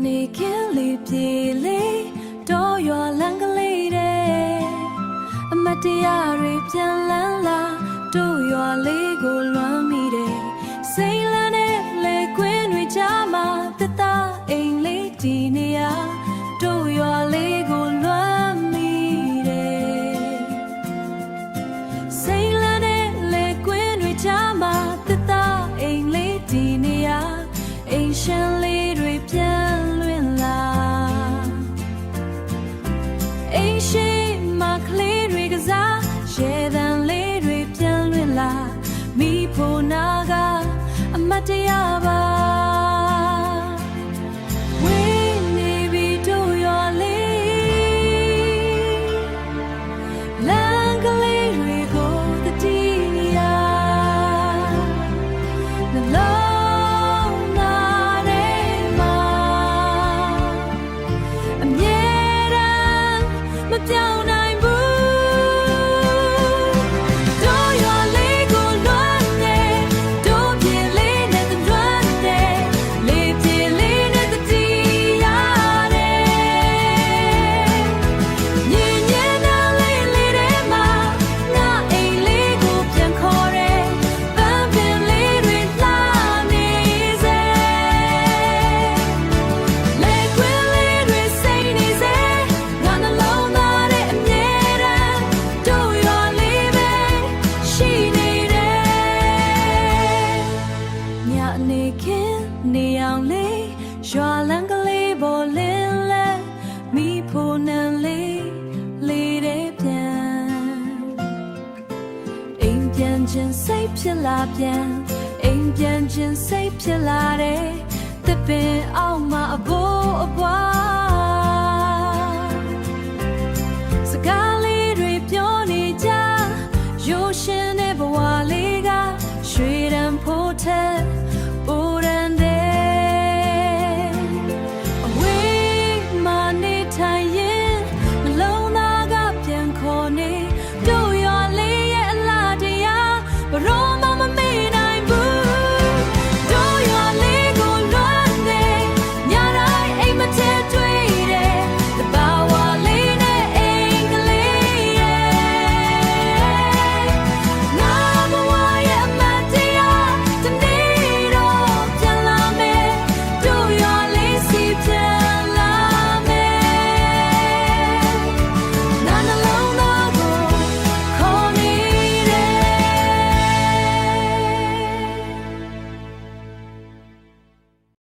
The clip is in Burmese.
နေခင်လေးပြေလေးတော့ရွာလန်းကလေးတဲ့အမတ်တရားတွေပြန်လန်းလာတို့ရွာလေးကိုလွမ်းမိတယ်စိတ်လန်းတဲ့လေကွင်းတွေကြားမှာတသားအိမ်လေးဒီနေရာတို့ရွာလေးကိုလွမ်းမိတယ်စိတ်လန်းတဲ့လေကွင်းတွေကြားမှာတသားအိမ်လေးဒီနေရာအိမ်ရှင်လေးတွေပြန်လွင်လာအိမ်ရှိမှကလေးတွေကစားရဲတန်လေးတွေပြန်လွင်လာမိဖို့နာကအမတ်တရားပါဝင်းနေပြီတို့ရွာလေးလမ်းကလေးတွေကိုတတိယနှလုံးသားထဲမှာအမြဲတမ်းမပြောင်းနိုင်ဘူးတို့ရွာလေးကိုလွမ်းနေတို့ပြေလေးနဲ့တလွမ်းနေလေးပြေလေးနဲ့တတိရတယ်ညင်ညင်နာလေးလေးထဲမှာငါအိမ်လေးကိုပြန်ခေါ်တယ်ပန်းပင်လေးတွေလှနေစေလေခွေလေးတွေစိတ်နေစေငါနှလုံးသားထဲအမြဲတမ်းတို့ရွာလေးပဲရှိနေတယ်ညနေခင်းနေအောင်လေးရွာလန်းကလေးပေါ်လင်းလဲမိဖို့နံလေးလေးတဲ့ပြန်အိမ်ပြန်ခြင်းစိတ်ဖြစ်လာပြန်အိမ်ပြန်ခြင်းစိတ်ဖြစ်လာတယ်သစ်ပင်အောက်မှာအ